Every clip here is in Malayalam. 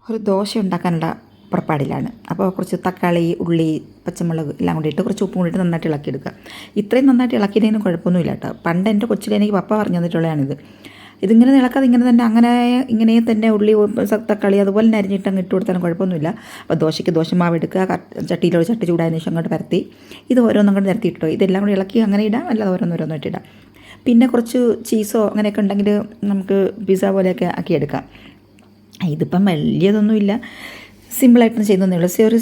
ഒരു ദോശ ഉണ്ടാക്കാനുള്ള പുറപ്പാടിലാണ്. അപ്പോൾ കുറച്ച് തക്കാളി, ഉള്ളി, പച്ചമുളക് എല്ലാം കൂടിയിട്ട് കുറച്ച് ഉപ്പും കൂടിയിട്ട് നന്നായിട്ട് ഇളക്കിയെടുക്കുക. ഇത്രയും നന്നായിട്ട് ഇളക്കിയതിനും കുഴപ്പമൊന്നുമില്ല കേട്ടോ. പണ്ട് എൻ്റെ കൊച്ചിലെ എനിക്ക് പപ്പ പറഞ്ഞു തന്നിട്ടുള്ളതാണിത്. ഇതിങ്ങനെ ഇളക്കാതെ ഇങ്ങനെ തന്നെ ഇങ്ങനെ തന്നെ ഉള്ളി, തക്കാളി അതുപോലെ തന്നെ അരിഞ്ഞിട്ട് അങ്ങ് ഇട്ട് കൊടുത്താലും കുഴപ്പമൊന്നുമില്ല. അപ്പോൾ ദോശയ്ക്ക് ദോശമാവ് എടുക്കുക, ചട്ടിയിലോ ചട്ടി ചൂടായതിനു ശേഷം അങ്ങോട്ട് പരത്തി ഇത് ഓരോന്നും അങ്ങോട്ട് നിരത്തിയിട്ടോ. ഇതെല്ലാം കൂടി ഇളക്കി അങ്ങനെ ഇടാം, അല്ലാതെ ഓരോന്നോരോന്നായിട്ട് ഇടാം. പിന്നെ കുറച്ച് ചീസോ അങ്ങനെയൊക്കെ ഉണ്ടെങ്കിൽ നമുക്ക് പിസ്സ പോലെയൊക്കെ ആക്കിയെടുക്കാം. ഇതിപ്പം വലിയതൊന്നുമില്ല, സിമ്പിളായിട്ടൊന്നും ചെയ്യുന്നതേ ഉള്ളൂ. ഒരു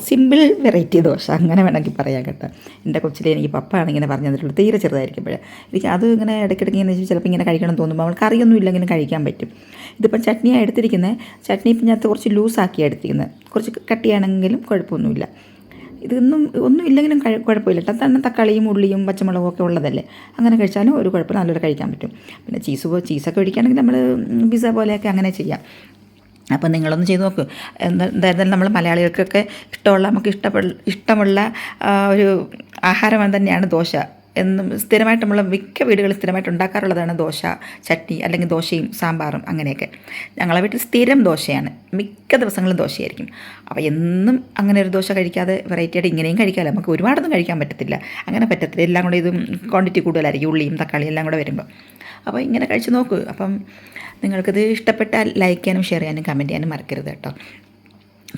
സിമ്പിൾ വെറൈറ്റി ദോശ അങ്ങനെ വേണമെങ്കിൽ പറയാം കേട്ടോ. എൻ്റെ കൊച്ചിലെ എനിക്ക് പപ്പയാണ് ഇങ്ങനെ പറഞ്ഞു തന്നിട്ടുള്ളൂ, തീരെ ചെറുതായിരിക്കുമ്പോഴേ. എനിക്ക് അത് ഇങ്ങനെ ഇടയ്ക്കിടയ്ക്ക് ഇങ്ങനെ ചിലപ്പോൾ ഇങ്ങനെ കഴിക്കണം തോന്നുമ്പോൾ അവൾ കറിയൊന്നും ഇല്ലെങ്കിലും കഴിക്കാൻ പറ്റും. ഇതിപ്പം ചട്നിയാണ് എടുത്തിരിക്കുന്നത്. ചട്നി ഇപ്പം ഞാൻ കുറച്ച് ലൂസാക്കിയാണ് എടുത്തിരിക്കുന്നത്. കുറച്ച് കട്ടിയാണെങ്കിലും കുഴപ്പമൊന്നുമില്ല. ഒന്നും ഇല്ലെങ്കിലും കുഴപ്പമില്ല കേട്ടോ. തന്നെ തക്കാളിയും ഉള്ളിയും പച്ചമുളകും ഒക്കെ ഉള്ളതല്ലേ, അങ്ങനെ കഴിച്ചാലും ഒരു കുഴപ്പമില്ല, നല്ലൊരു കഴിക്കാൻ പറ്റും. പിന്നെ ചീസൊക്കെ ഒഴിക്കുകയാണെങ്കിൽ നമ്മൾ പിസ്സ പോലെയൊക്കെ അങ്ങനെ ചെയ്യാം. അപ്പോൾ നിങ്ങളൊന്ന് ചെയ്ത് നോക്കൂ. എന്തായാലും നമ്മൾ മലയാളികൾക്കൊക്കെ നമുക്ക് ഇഷ്ടമുള്ള ഒരു ആഹാരം തന്നെയാണ് ദോശ. എന്നും സ്ഥിരമായിട്ട് നമ്മൾ മിക്ക വീടുകളിൽ സ്ഥിരമായിട്ട് ഉണ്ടാക്കാറുള്ളതാണ് ദോശ, ചട്നി, അല്ലെങ്കിൽ ദോശയും സാമ്പാറും അങ്ങനെയൊക്കെ. ഞങ്ങളെ വീട്ടിൽ സ്ഥിരം ദോശയാണ്, മിക്ക ദിവസങ്ങളും ദോശയായിരിക്കും. അപ്പോൾ എന്നും അങ്ങനെ ഒരു ദോശ കഴിക്കാതെ വെറൈറ്റിയായിട്ട് ഇങ്ങനെയും കഴിക്കാമല്ലോ. നമുക്ക് ഒരുപാടൊന്നും കഴിക്കാൻ പറ്റത്തില്ല, അങ്ങനെ പറ്റത്തില്ല. എല്ലാം കൂടെ ഇതും ക്വാണ്ടിറ്റി കൂടുതലായിരിക്കും, ഉള്ളിയും തക്കാളിയും എല്ലാം കൂടെ വരുമ്പോൾ. അപ്പോൾ ഇങ്ങനെ കഴിച്ച് നോക്കൂ. അപ്പം നിങ്ങൾക്കിത് ഇഷ്ടപ്പെട്ടാൽ ലൈക്ക് ചെയ്യാനും ഷെയർ ചെയ്യാനും കമൻറ്റ് ചെയ്യാനും മറക്കരുത് കേട്ടോ.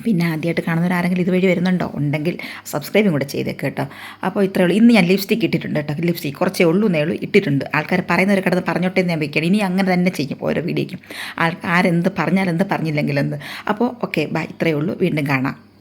പിന്നെ ആദ്യമായിട്ട് കാണുന്നവരാരെങ്കിലും ഇതുവഴി വരുന്നുണ്ടോ ഉണ്ടെങ്കിൽ സബ്സ്ക്രൈബും കൂടെ ചെയ്തേക്ക് കേട്ടോ. അപ്പോൾ ഇത്രയേ ഉള്ളൂ. ഇന്ന് ഞാൻ ലിപ്സ്റ്റിക്ക് ഇട്ടിട്ടുണ്ട് കേട്ടോ. ലിപ്സ്റ്റിക്ക് കുറച്ചേ ഉള്ളൂ ഇട്ടിട്ടുണ്ട്. ആൾക്കാർ പറയുന്നവരെ കിടന്ന് പറഞ്ഞോട്ടേ ഞാൻ വയ്ക്കുകയാണ്. ഇനി അങ്ങനെ തന്നെ ചെയ്യും ഓരോ വീഡിയോയ്ക്കും. ആരെന്ത് പറഞ്ഞാലെന്ത് പറഞ്ഞില്ലെങ്കിലെന്ത്. അപ്പോൾ ഓക്കെ, ബൈ. ഇത്രയേ ഉള്ളൂ. വീണ്ടും കാണാം.